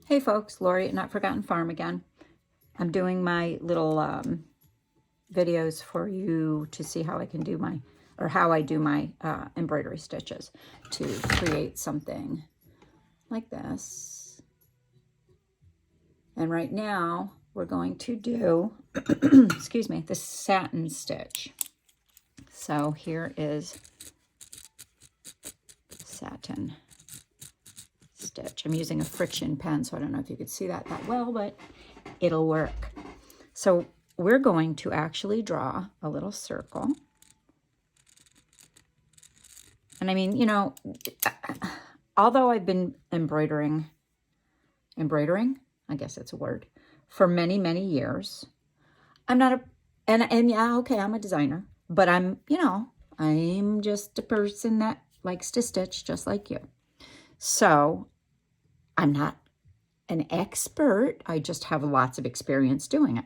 Hey folks, Lori at Not Forgotten Farm again. I'm doing my little videos for you to see how I can do my, or how I do my embroidery stitches to create something like this. And right now we're going to do, excuse me, the satin stitch. So here is satin stitch. I'm using a friction pen, so I don't know if you could see that well, but it'll work. So we're going to actually draw a little circle. And I mean, you know, although I've been embroidering, I guess it's a word, for many, many years, I'm not a, and yeah, okay, I'm a designer, but I'm, you know, I'm just a person that likes to stitch just like you. So I'm not an expert. I just have lots of experience doing it.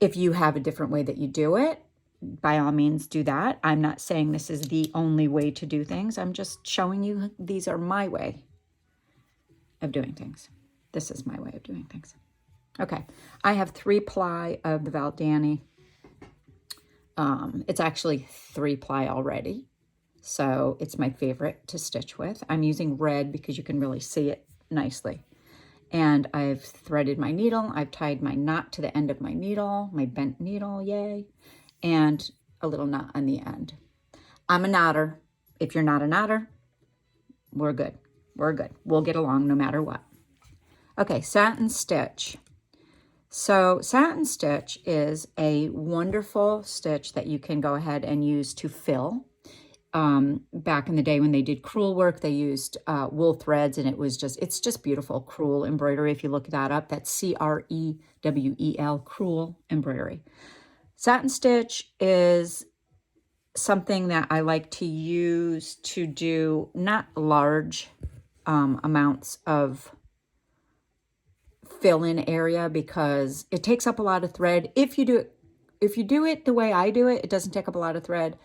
If you have a different way that you do it, by all means do that. I'm not saying this is the only way to do things. I'm just showing you these are my way of doing things. This is my way of doing things. Okay, I have 3-ply of the Valdani. It's actually 3-ply already, so it's my favorite to stitch with. I'm using red because you can really see it nicely. And I've threaded my needle. I've tied my knot to the end of my needle, my bent needle, yay, and a little knot on the end. I'm a knotter. If you're not a knotter, we're good. We're good. We'll get along no matter what. Okay, satin stitch. So satin stitch is a wonderful stitch that you can go ahead and use to fill. Back in the day when they did crewel work, they used wool threads, and it's just beautiful. Crewel embroidery. If you look that up, that's C-R-E-W-E-L, crewel embroidery. Satin stitch is something that I like to use to do not large amounts of fill-in area, because it takes up a lot of thread. If you do it the way I do it, it doesn't take up a lot of thread.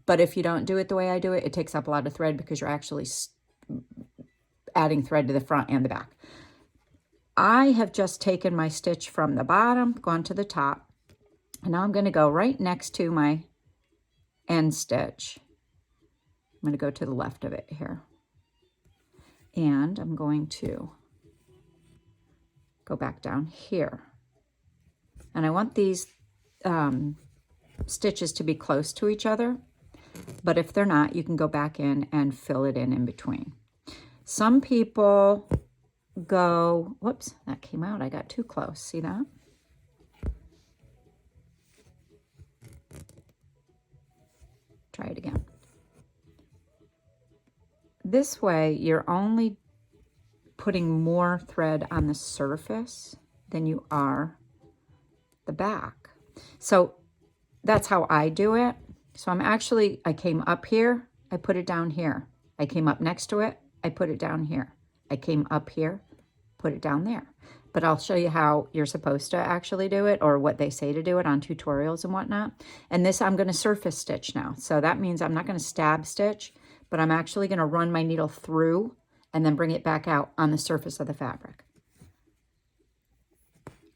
But if you don't do it the way I do it, it takes up a lot of thread because you're actually adding thread to the front and the back. I have just taken my stitch from the bottom, gone to the top, and now I'm going to go right next to my end stitch. I'm going to go to the left of it here. And I'm going to go back down here. And I want these stitches to be close to each other. But if they're not, you can go back in and fill it in between. Some people go, whoops, that came out. I got too close. See that? Try it again. This way, you're only putting more thread on the surface than you are the back. So that's how I do it. So I came up here, I put it down here. I came up next to it, I put it down here. I came up here, put it down there. But I'll show you how you're supposed to actually do it, or what they say to do it on tutorials and whatnot. And this, I'm going to surface stitch now. So that means I'm not going to stab stitch, but I'm actually going to run my needle through and then bring it back out on the surface of the fabric.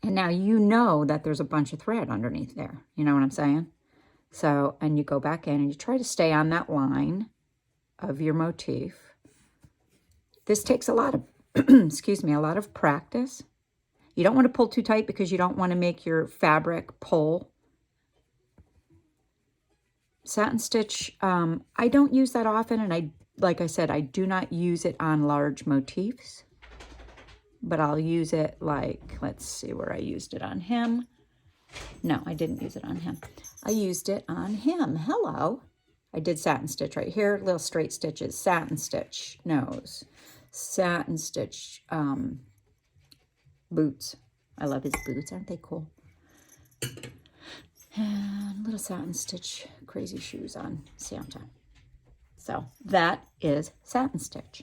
And now you know that there's a bunch of thread underneath there. You know what I'm saying? So, and you go back in and you try to stay on that line of your motif. This takes a lot of, excuse me, a lot of practice. You don't want to pull too tight because you don't want to make your fabric pull. Satin stitch, I don't use that often, and like I said, I do not use it on large motifs. But I'll use it like, let's see where I used it on him. No, I didn't use it on him. I used it on him. Hello. I did satin stitch right here. Little straight stitches. Satin stitch nose. Satin stitch boots. I love his boots. Aren't they cool? And little satin stitch crazy shoes on Santa. So that is satin stitch.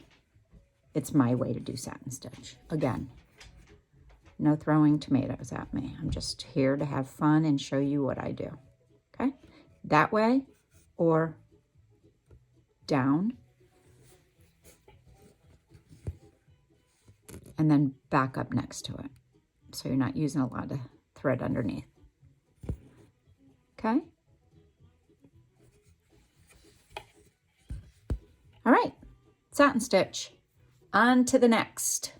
It's my way to do satin stitch. Again, no throwing tomatoes at me. I'm just here to have fun and show you what I do. Okay? That way or down. and then back up next to it. So you're not using a lot of thread underneath. Okay? All right, satin stitch. On to the next.